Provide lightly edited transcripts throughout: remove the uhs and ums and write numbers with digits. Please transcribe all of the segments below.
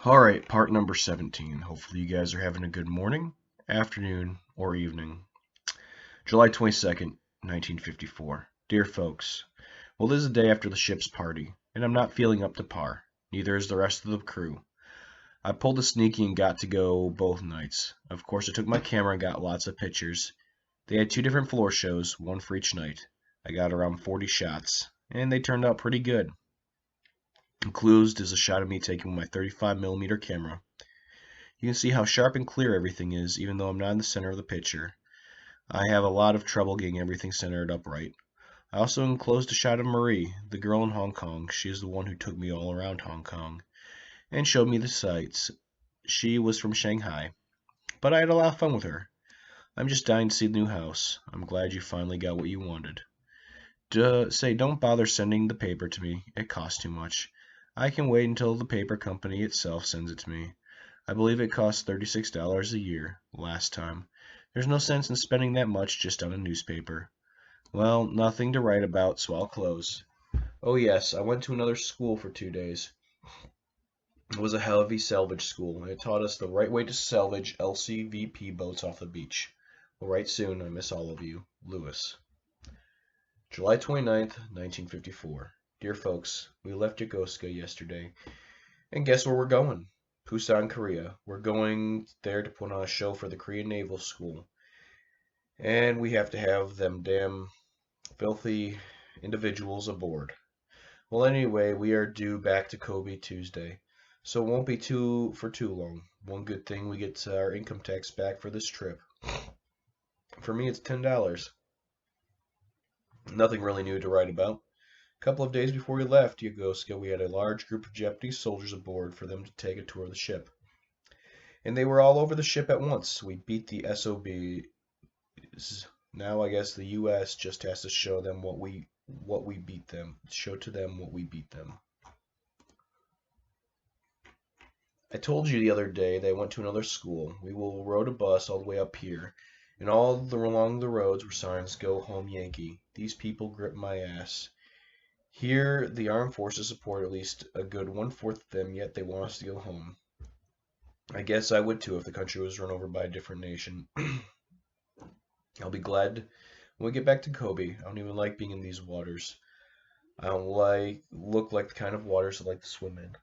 Alright, part number 17. Hopefully you guys are having a good morning, afternoon, or evening. July 22nd, 1954. Dear folks, well, this is the day after the ship's party, and I'm not feeling up to par. Neither is the rest of the crew. I pulled a sneaky and got to go both nights. Of course, I took my camera and got lots of pictures. They had two different floor shows, one for each night. I got around 40 shots, and they turned out pretty good. Enclosed is a shot of me taking my 35mm camera. You can see how sharp and clear everything is, even though I'm not in the center of the picture. I have a lot of trouble getting everything centered up right. I also enclosed a shot of Marie, the girl in Hong Kong. She is the one who took me all around Hong Kong and showed me the sights. She was from Shanghai, but I had a lot of fun with her. I'm just dying to see the new house. I'm glad you finally got what you wanted. Don't bother sending the paper to me. It costs too much. I can wait until the paper company itself sends it to me. I believe it cost $36 a year last time. There's no sense in spending that much just on a newspaper. Well, nothing to write about, so I'll close. Oh yes, I went to another school for 2 days. It was a heavy salvage school, and it taught us the right way to salvage LCVP boats off the beach. We'll write soon. I miss all of you. Lewis. July 29th, 1954. Dear folks, we left Yokosuka yesterday, and guess where we're going? Busan, Korea. We're going there to put on a show for the Korean Naval School. And we have to have them damn filthy individuals aboard. Well, anyway, we are due back to Kobe Tuesday, so it won't be too long. One good thing, we get our income tax back for this trip. For me, it's $10. Nothing really new to write about. A couple of days before we left Yokosuka, we had a large group of Japanese soldiers aboard for them to take a tour of the ship. And they were all over the ship at once. We beat the SOBs. Now I guess the US just has to show them what we beat them. Show to them what we beat them. I told you the other day they went to another school. We will rode a bus all the way up here. And along the roads were signs, "Go home Yankee." These people grip my ass. Here, the armed forces support at least a good one-fourth of them, yet they want us to go home. I guess I would too if the country was run over by a different nation. I'll be glad when we get back to Kobe. I don't even like being in these waters. I don't look like the kind of waters I like to swim in.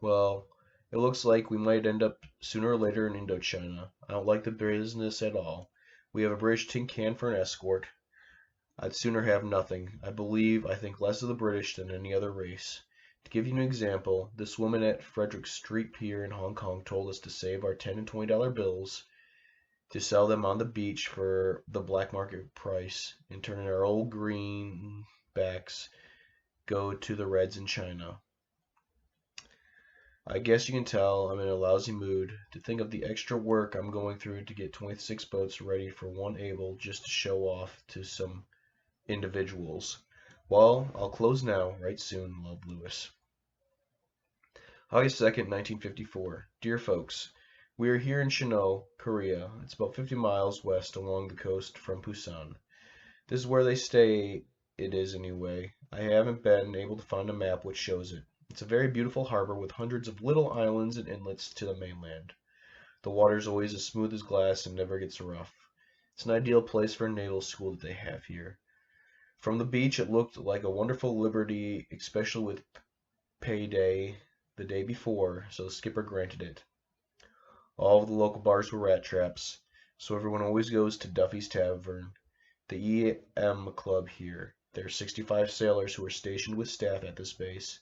Well, it looks like we might end up sooner or later in Indochina. I don't like the business at all. We have a British tin can for an escort. I'd sooner have nothing. I think less of the British than any other race. To give you an example, this woman at Frederick Street Pier in Hong Kong told us to save our $10 and $20 bills, to sell them on the beach for the black market price, and turn in our old greenbacks, go to the Reds in China. I guess you can tell I'm in a lousy mood. To think of the extra work I'm going through to get 26 boats ready for one able just to show off to some individuals. Well, I'll close now. Write soon. Love, Lewis. August 2nd, 1954. Dear folks, we are here in Shino, Korea. It's about 50 miles west along the coast from Busan. This is where they stay, it is anyway. I haven't been able to find a map which shows it. It's a very beautiful harbor with hundreds of little islands and inlets to the mainland. The water is always as smooth as glass and never gets rough. It's an ideal place for a naval school that they have here. From the beach, it looked like a wonderful liberty, especially with payday the day before, so the skipper granted it. All of the local bars were rat traps, so everyone always goes to Duffy's Tavern, the EM club here. There are 65 sailors who are stationed with staff at this base,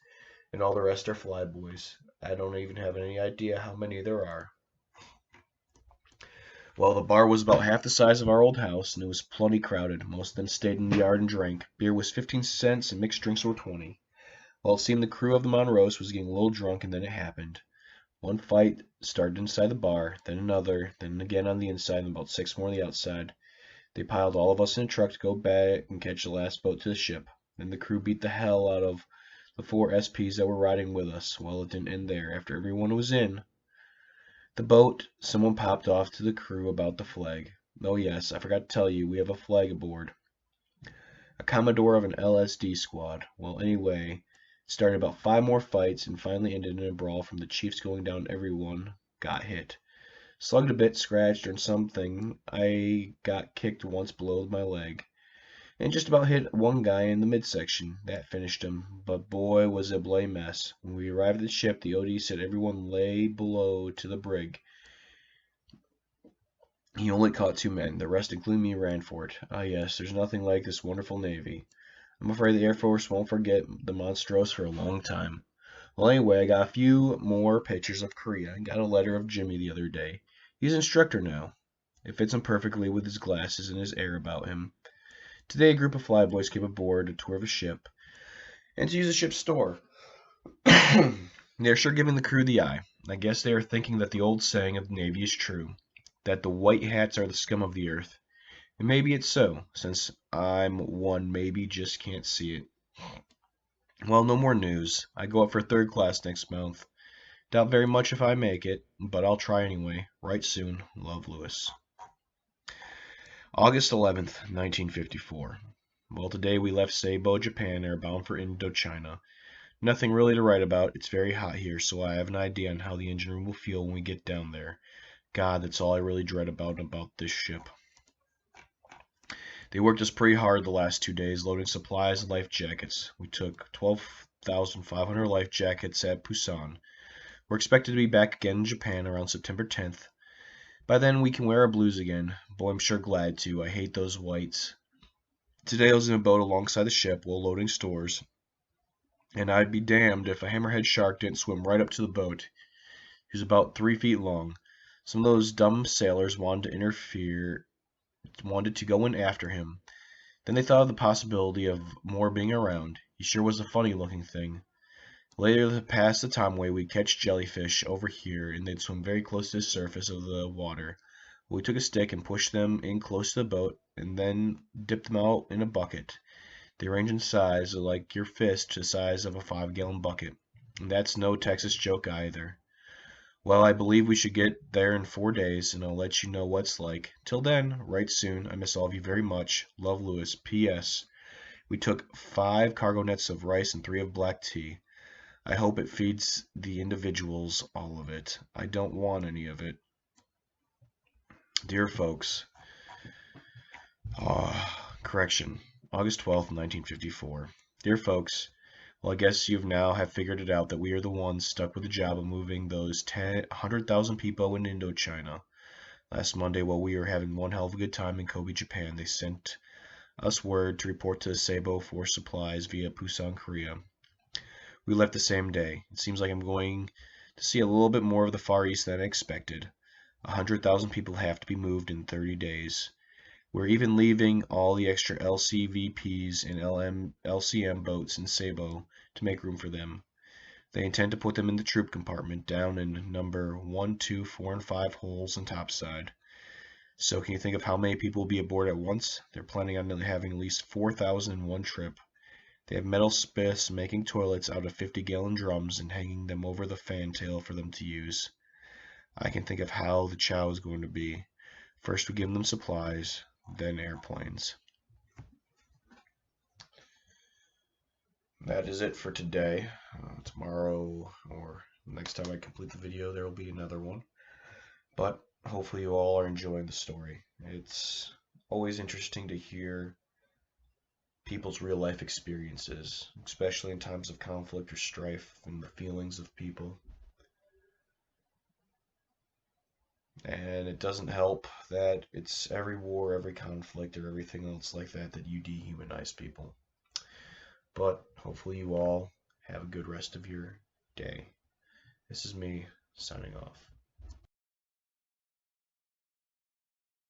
and all the rest are flyboys. I don't even have any idea how many there are. Well, the bar was about half the size of our old house, and it was plenty crowded. Most of them stayed in the yard and drank. Beer was 15 cents, and mixed drinks were 20. Well, it seemed the crew of the Monroes was getting a little drunk, and then it happened. One fight started inside the bar, then another, then again on the inside, and about 6 more on the outside. They piled all of us in a truck to go back and catch the last boat to the ship. Then the crew beat the hell out of the 4 SPs that were riding with us. Well, it didn't end there. After everyone was in the boat, someone popped off to the crew about the flag. Oh yes, I forgot to tell you, we have a flag aboard. A Commodore of an LSD squad. Well, anyway, Started about 5 more fights and finally ended in a brawl from the chiefs going down. Everyone got hit. Slugged a bit, scratched, or something. I got kicked once below my leg. And just about hit one guy in the midsection. That finished him. But boy, was it a bloody mess. When we arrived at the ship, the OD said everyone lay below to the brig. He only caught 2 men. The rest, including me, ran for it. Ah, yes, there's nothing like this wonderful Navy. I'm afraid the Air Force won't forget the Monstros for a long time. Well, anyway, I got a few more pictures of Korea and got a letter of Jimmy the other day. He's an instructor now. It fits him perfectly with his glasses and his air about him. Today, a group of flyboys came aboard a tour of a ship and to use the ship's store. They're sure giving the crew the eye. I guess they are thinking that the old saying of the Navy is true, that the white hats are the scum of the earth. And maybe it's so, since I'm one maybe just can't see it. Well, no more news. I go up for 3rd class next month. Doubt very much if I make it, but I'll try anyway. Write soon. Love, Lewis. August 11th, 1954. Well, today we left Seibo, Japan, and are bound for Indochina. Nothing really to write about. It's very hot here, so I have an idea on how the engine room will feel when we get down there. God, that's all I really dread about this ship. They worked us pretty hard the last 2 days, loading supplies and life jackets. We took 12,500 life jackets at Busan. We're expected to be back again in Japan around September 10th. By then we can wear our blues again. Boy, I'm sure glad to. I hate those whites. Today I was in a boat alongside the ship while loading stores, and I'd be damned if a hammerhead shark didn't swim right up to the boat. He was about 3 feet long. Some of those dumb sailors wanted to go in after him. Then they thought of the possibility of more being around. He sure was a funny-looking thing. Later, to pass the time away, we'd catch jellyfish over here, and they'd swim very close to the surface of the water. We took a stick and pushed them in close to the boat, and then dipped them out in a bucket. They range in size, like your fist, to the size of a 5-gallon bucket. And that's no Texas joke either. Well, I believe we should get there in 4 days, and I'll let you know what it's like. Till then, write soon. I miss all of you very much. Love, Lewis. P.S. We took 5 cargo nets of rice and 3 of black tea. I hope it feeds the individuals, all of it. I don't want any of it. Dear folks, correction, August 12th, 1954. Dear folks, well, I guess you now have figured it out that we are the ones stuck with the job of moving those 100,000 people in Indochina. Last Monday, while we were having one hell of a good time in Kobe, Japan, they sent us word to report to Seibo for supplies via Busan, Korea. We left the same day. It seems like I'm going to see a little bit more of the Far East than I expected. 100,000 people have to be moved in 30 days. We're even leaving all the extra LCVPs and LCM boats in Seibo to make room for them. They intend to put them in the troop compartment down in number 1, 2, 4, and 5 holes and topside. So can you think of how many people will be aboard at once? They're planning on having at least 4,000 in one trip. They have metal smiths making toilets out of 50-gallon drums and hanging them over the fantail for them to use. I can think of how the chow is going to be. First we give them supplies, then airplanes. That is it for today. Tomorrow or next time I complete the video, there will be another one. But hopefully you all are enjoying the story. It's always interesting to hear people's real life experiences, especially in times of conflict or strife, and the feelings of people. And it doesn't help that it's every war, every conflict, or everything else like that that you dehumanize people. But hopefully you all have a good rest of your day. This is me signing off.